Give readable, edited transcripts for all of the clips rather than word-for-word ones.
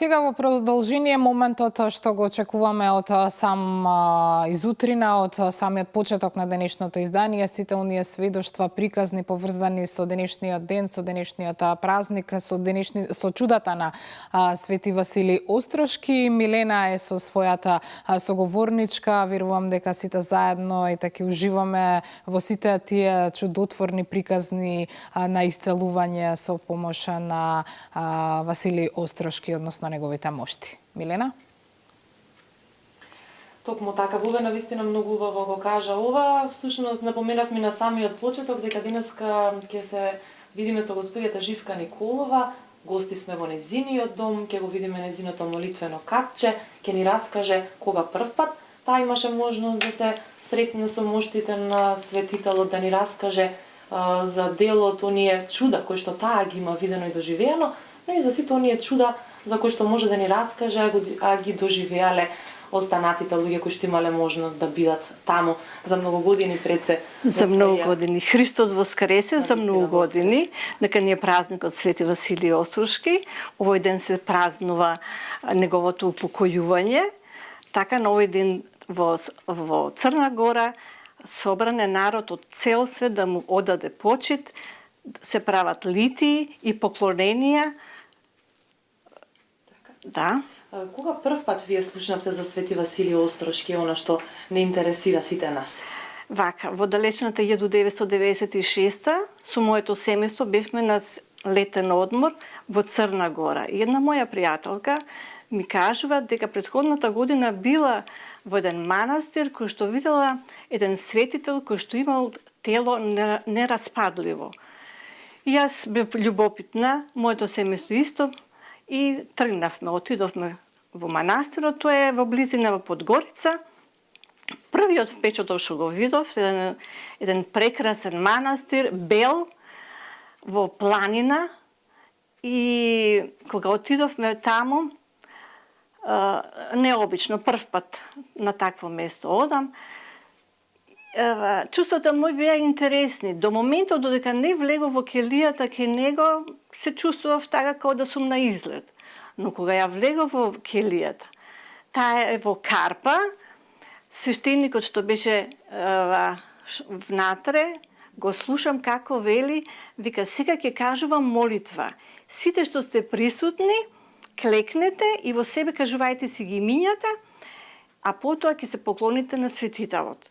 Сега во продолжение моментот што го очекуваме од сам изутрина, од самиот почеток на денешното издание, сите оние сведоштва приказни поврзани со денешниот ден, со денешниот празник, со чудата на Свети Василий Острошки. Милена е со својата соговорничка. Верувам дека сите заедно и таки уживаме во сите тие чудотворни приказни на исцелување со помош на Василий Острошки, односно неговите мошти. Милена? Токму така, Бубе навистина многу убаво го кажа ова. Всушност напоменавме на самиот почеток дека денеска ќе се видиме со господјата Живка Николова. Гости сме во незиниот дом, ќе го видиме незиното молитвено катче, ќе ни раскаже кога првпат таа имаше можност да се сретне со моштите на светителот, да ни раскаже за делот оние чуда кои што таа ги има видено и доживеено, но и за сите оние чуда за кои што може да ни раскаже, а ги доживеале останатите луѓе кои што имале можност да бидат таму за многу години пред се. За многу години. Христос воскресе за многу години. Нека ни е празникот Свети Василий Острошки. Овој ден се празнува неговото упокојување. Така на овој ден во Црна Гора собран е народ од цел свет да му одаде почит, се прават литии и поклоненија. Да. Кога прв пат вие слушнавте за Свети Василий Острошки, она што не интересира сите нас? Вака, во далечната 1996 со моето семејство бевме на летен одмор во Црна Гора. И една моја пријателка ми кажува дека претходната година била во еден манастир кој што видела еден светител кој што имал тело нераспадливо. И јас бев љубопитна, моето семејство исто, и тргнавме, отидовме во манастирот, тоа е во близина во Подгорица. Првиот впечаток што го видов, еден прекрасен манастир, бел, во планина, и кога отидовме таму, необично, прв пат на такво место одам, чувствата мои беа интересни. До моментот додека не влегов во келијата кај него, се чувствував така како да сум на излет. Но кога ја влегов во келијата, таа е во карпа, свештеникот што беше внатре, го слушам како вели, вика сега ќе кажувам молитва. Сите што сте присутни, клекнете и во себе кажувајте си ги имињата, а потоа ќе се поклоните на светителот.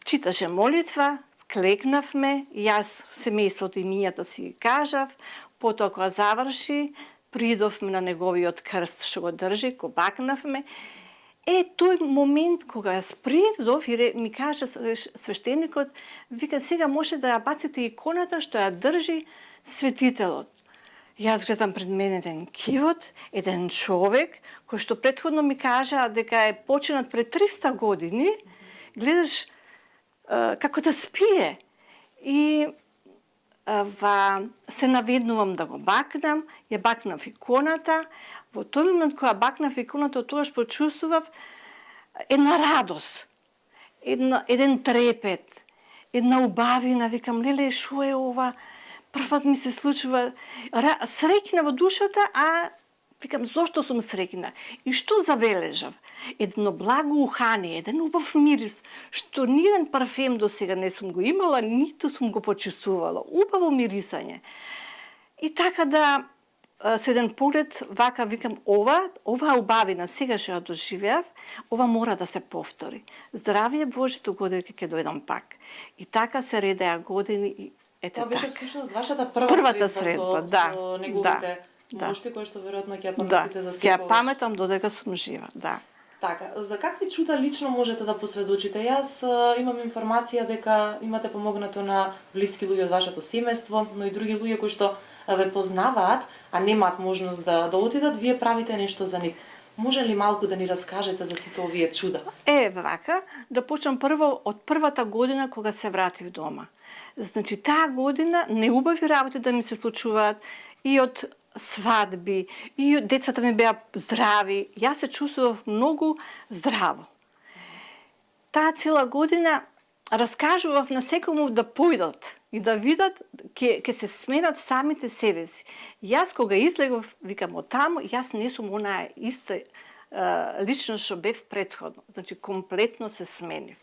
Читаше молитва, клекнавме, јас семејството имињата си ги кажав, потоа кога заврши, придовме на неговиот крст што го држи, го бакнавме. Тој момент кога јас придов и ми кажа свештеникот, вика сега може да ја баците иконата што ја држи светителот. Јас гледам пред мене еден кивот, еден човек, кој што претходно ми кажа дека е починат пред 300 години, гледаш како да спие. И се наведнувам да го бакнам, ја бакнав иконата. Во тој момент кога бакнав иконата, тогаш почувствував една радост, еден трепет, една убавина. Викам, леле, шо е ова? Првпат ми се случува среќна во душата, а викам, зошто сум среќна? И што забележав? Едно благо ухание, еден убав мирис, што ниеден парфем до сега не сум го имала, ниту сум го почувствувала. Убаво мирисање. И така да, со еден поглед, вака викам, ова убавина, сега што ја доживеав, ова мора да се повтори. Здравие Божито години ќе дојдам пак. И така се редеа години и ете така. Тоа беше всушност вашата првата средба со неговите мошти, кои што веројатно ќе ја паметите за секојаш. Ќе ја паметам додека сум жива, да. Така, за какви чуда лично можете да посведочите? Јас имам информација дека имате помогнато на блиски луѓе од вашето семејство, но и други луѓе кои што ве познаваат, а немаат можност да отидат, вие правите нешто за нив. Може ли малку да ни раскажете за сите овие чуда? Вака, да почнам прво од првата година кога се вратив дома. Значи, таа година неубави работи да ми се случуваат и од свадби, и децата ми беа здрави. Јас се чувствував многу здраво. Таа цела година раскажував на секому да појдат и да видат ке се сменат самите себе си. Јас кога излегов, викам од таму, јас не сум онаа иста личност што бев претходно. Значи комплетно се сменив.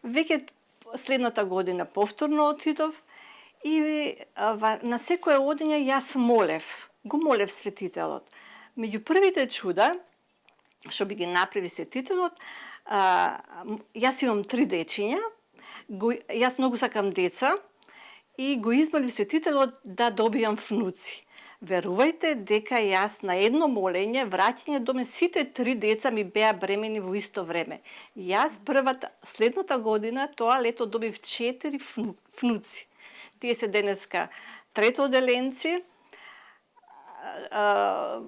Веќе следната година повторно отидов и на секое одење јас молев. Го молев светителот. Меѓу првите чуда што би ги направи светителот, јас имам 3 дечиња, јас многу сакам деца и го измолив светителот да добијам внуци. Верувајте дека јас на едно молење, враќање доме, сите 3 деца ми беа бремени во исто време. Јас следната година, тоа лето, добив 4 внуци. Тие се денеска третоделенци.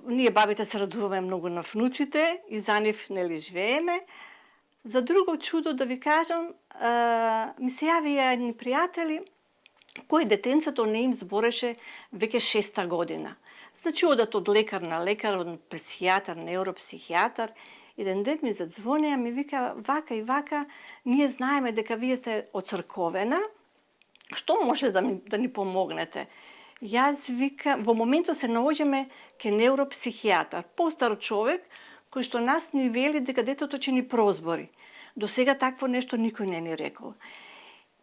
Ние бабите се радуваме многу на внуците и за нив нели живееме. За друго чудо да ви кажам, ми се јавија едни пријатели кои детенцето не им збореше веќе 6-та година. Значи одат од лекар на лекар, од психијатар, невропсихијатар. Еден ден ми задзвонија, ми вика вака и вака, ние знаеме дека вие сте од црковена, што може да ни помогнете? Јас викам, во моментот се наоѓаме ке невропсихијатар, постар човек, кој што нас ни вели дека детето ќе ни прозбори. До сега такво нешто никој не ни рекол.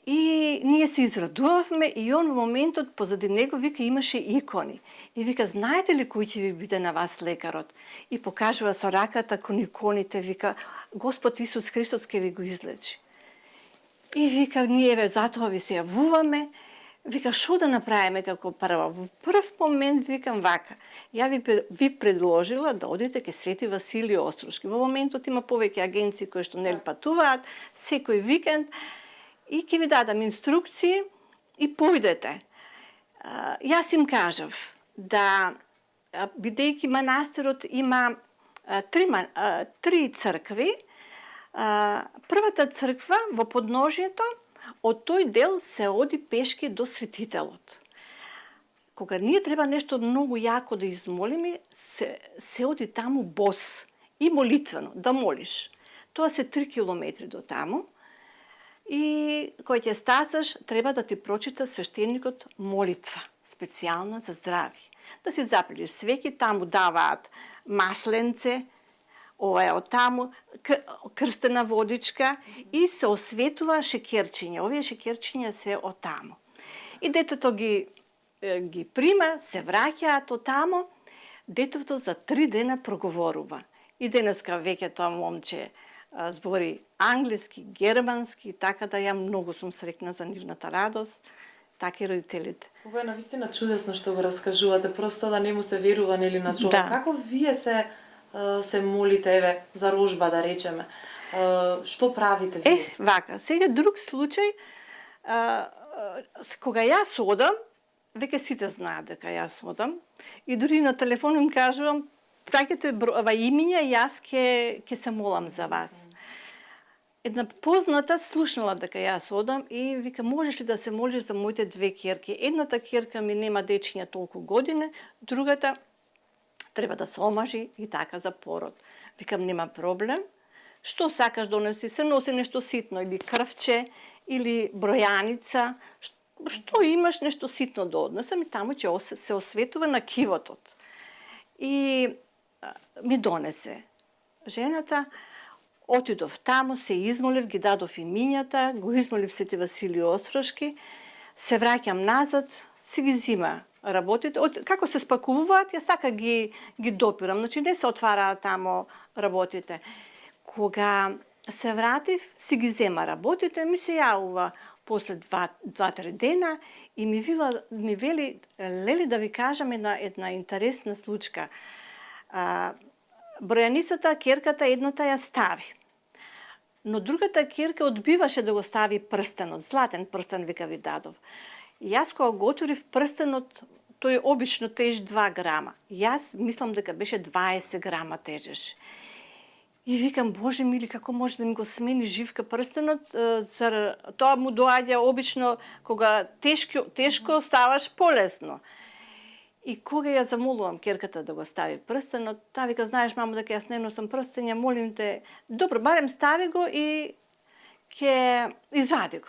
И ние се израдувавме и он во моментот позади него вика имаше икони. И вика, знаете ли кој ќе ви биде на вас лекарот? И покажува со раката кон иконите, вика, Господ Исус Христос ќе ви го излечи. И вика, ние затоа ви се јавуваме. Вика, шо да направиме како прва? Во прв момент викам вака, ја ви предложила да одите ке Свети Василиј Острошки. Во моментот има повеќе агенции кои што нели патуваат секој викенд и ќе ви дадам инструкции и појдете. Јас им кажав да, бидејќи манастирот има 3 цркви, првата црква во подножието, од тој дел се оди пешки до светителот. Кога ние треба нешто многу јако да измолиме, се оди таму бос и молитвено, да молиш. Тоа се 3 километри до таму и кој ќе стасаш, треба да ти прочита свештеникот молитва, специјална за здрави. Да си запалиш свеќи, таму даваат масленце, ова е од таму, крстена водичка и се осветува шекерчиња. Овие шекерчиња се од таму. И детето ги прима, се враќаат од таму, детето за 3 дена проговорува. И денеска веќе тоа момче збори англиски, германски, така да ја многу сум срекна за нивната радост, така и родителите. Ова е навистина чудесно што го раскажувате, просто да не му се верува нели на човек. Да. Како вие се молите, еве, за рожба да речеме? Што правите вие? Вака, сега друг случај, кога јас одам, веќе сите знаат дека јас одам, и дури на телефон им кажувам, праќате имиња, јас ќе се молам за вас. Една позната слушнала дека јас одам и вика, можеш ли да се молиш за моите 2 ќерки? Едната ќерка ми нема дечиња толку години, другата треба да се омажи и така за пород. Викам, нема проблем. Што сакаш донеси? Се носи нешто ситно, или крвче, или бројаница. Што имаш нешто ситно да однесам и таму ќе се осветува на кивотот. И ми донесе. Жената, отидов таму, се измолив, ги дадов имињата, го измолив Свети Василиј Острошки, се враќам назад, си ги зима работите. Како се спакуваат, јас така ги допирам, значи не се отвараат таму работите. Кога се вратив, си ги зема работите, ми се јавува после 2-3 дена и ми вели, леле да ви кажам една интересна случка. Бројаницата, ќерката едната ја стави. Но другата ќерка одбиваше да го стави прстенот, златен прстен вика ви дадов. Јас кога го отворив прстенот, тој обично тежи 2 грама. Јас мислам дека беше 20 грама тежеше. И викам, Боже мили, како може да ми го смени живка прстенот? Тоа му доаѓа обично кога тешко ставаш полесно. И кога ја замолувам ќерката да го стави прстенот, таа вика, знаеш мамо дека јас не носам прстења, молим те, добро, барем стави го и ќе извади го.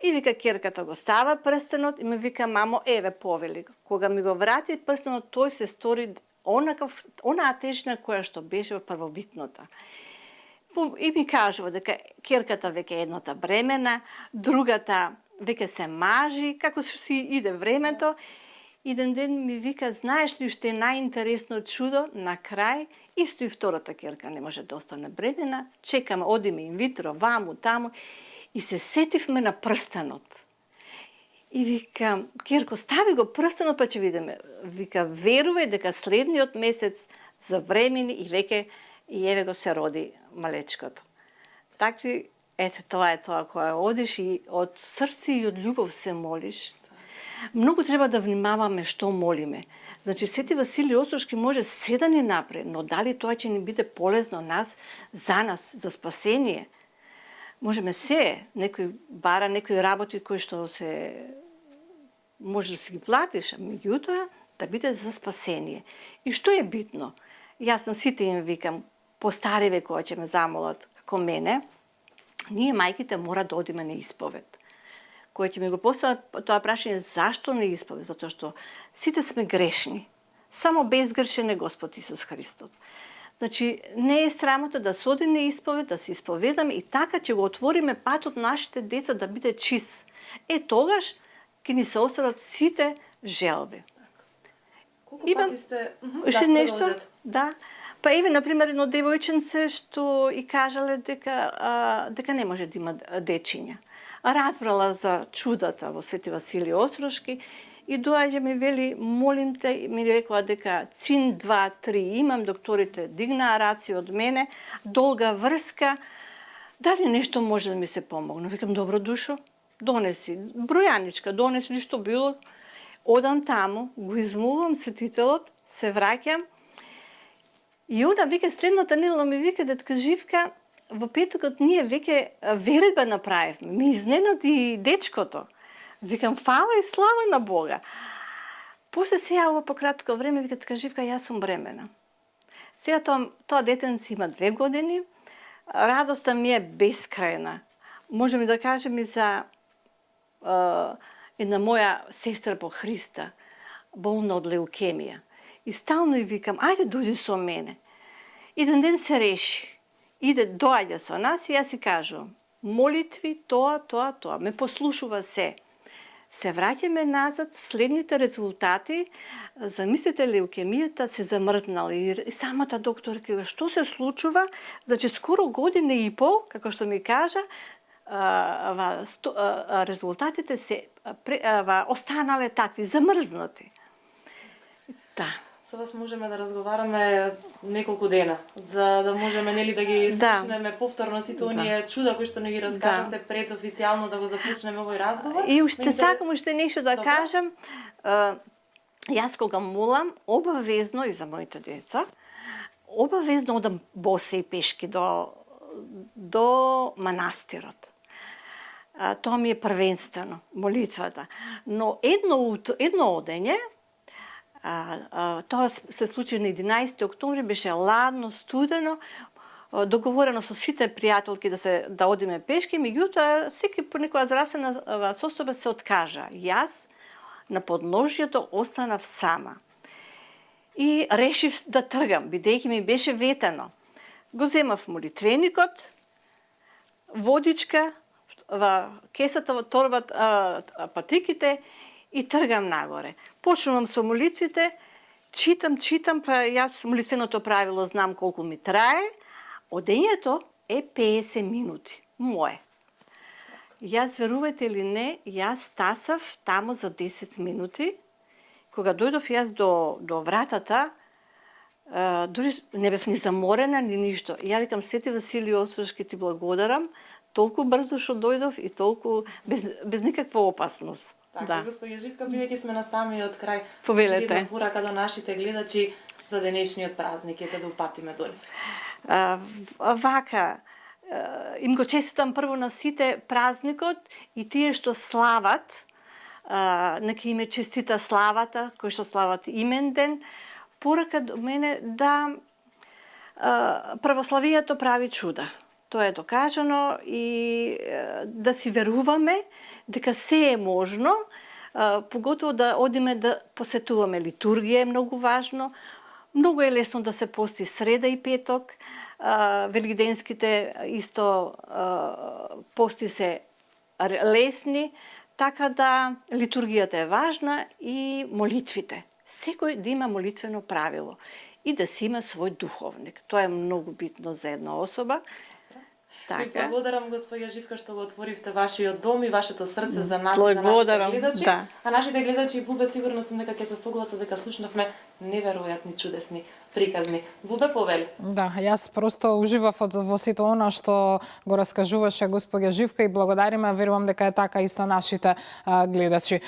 И вика керката го става прстенот и ми вика мамо еве повели го. Кога ми го врати прстенот, тој се стори онаа тежина која што беше во првобитната. И ми кажува дека керката веќе едната бремена, другата веќе се мажи, како си иде времето. Еден ден ми вика, знаеш ли што е најинтересно чудо, на крај, исто и втората керка не може да остане бремена, чекаме, одиме инвитро, ваму, таму, и се сетивме на прстенот. И вика, керко, стави го прстенот, па ќе видиме. Вика, верувај дека следниот месец завремени и веќе и еве го се роди малечкото. Така, ете, тоа е тоа, кога одиш и од срце и од љубов се молиш. Многу треба да внимаваме што молиме. Значи, Свети Василий Остршки може се да ни направи, но дали тоа ќе ни биде полезно за нас, за спасение? Можеме се, некој бара, некои работи кои што се може да си ги платиш, меѓутоа да биде за спасение. И што е битно? Јас на сите им викам, постариве кои ќе ме замолат, како мене, ние мајките мора да одиме на исповед. Кој ќе ми го постават тоа прашање зашто на исповед, затоа што сите сме грешни. Само безгрешен е Господ Исус Христос. Значи, не е срамота да се оди на исповед, да се исповедаме и така ќе го отвориме патот нашите деца да биде чист. Тогаш ќе ни се остават сите желби. Колку пати сте... Уште нешто? Да. Па еве, например, едно девојченце што и кажале дека не може да има дечиња. Разбрала за чудата во Свети Василий Остршки и доаѓа ми вели, молим те, ми рекоа дека цин 2, 3 имам, докторите дигнаа раци од мене, долга врска, дали нешто може да ми се помогне? Викам, добро душо, донеси, бројаничка, донеси што било. Одам таму, го измолувам светителот, се враќам и одам, вика, следната недела ми вика, детка Живка, во петокот ние веќе веридба направивме. Ми изненади дечкото. Викам, фала и слава на Бога. После се јавува по кратко време, вика, така Живка, јас сум бремена. Сега тоа детенце има 2 години, радоста ми е безкрајна. Можеме да кажем и за една моја сестра по Христа, болна од леукемија. И стално и викам, ајде дојди со мене. Еден ден се реши. Доаѓа со нас и јас си кажувам, молитви, тоа, ме послушува се. Се враќаме назад, следните резултати, замислите леукемијата се замрзнала и самата докторка, што се случува? Значи, скоро година и пол, како што ми кажа, резултатите се останале такви, замрзнати. Да. Со вас можеме да разговараме неколку дена, за да можеме нели да ги слушнеме повторно сите оние чуда кои што не ги раскажавте пред официјално да го започнеме овој разговор. И уште сакам уште нешто да кажам. Јас кога молам, обавезно и за моите деца, обавезно одам босе и пешки до манастирот. Тоа ми е првенствено, молитвата. Но едно одење, тоа се случи на 11 октомври, беше ладно, студено, договорено со сите пријателки да одиме пешки, меѓутоа секи по некоја здравствена состојба се откажа. Јас на подножјето останав сама. И решив да тргам, бидејќи ми беше ветено. Го земав молитвеникот, водичка, во кесата, во торбата, патиките и тргам нагоре. Почнувам со молитвите, читам, па јас молитвеното правило знам колку ми трае. Одењето е 50 минути, мое. Јас, верувајте или не, јас стасав тамо за 10 минути. Кога дојдов јас до вратата, дури не бев ни заморена, ни ништо. Ја викам, Свети Василий Остршки, ти благодарам, толку брзо што дојдов и толку без никаква опасност. Така, господја Живка, бидејќи сме на самиот крај, повелете. една порака до нашите гледачи за денешниот празник, ете да упатиме до нив. Вака, им го честитам прво на сите празникот и тие што слават, нека им е честита славата, кои што слават имен ден. Порака до мене да православието прави чуда. Тоа е докажано и да си веруваме дека се е можно, поготово да одиме да посетуваме литургија е многу важно. Многу е лесно да се пости среда и петок. Великденските исто пости се лесни, така да литургијата е важна и молитвите. Секој да има молитвено правило и да си има свој духовник. Тоа е многу битно за една особа. Ви благодарам, госпоѓа Живка, што го отворивте вашиот дом и вашето срце за нас и за нашите Благодарам, гледачи. да. А нашите гледачи и Бубе сигурно сум дека ќе се согласат дека слушнавме неверојатни, чудесни приказни. Бубе, повели. Да, јас просто уживав во сето она што го раскажуваше госпоѓа Живка и благодариме, верувам дека е така исто нашите гледачи.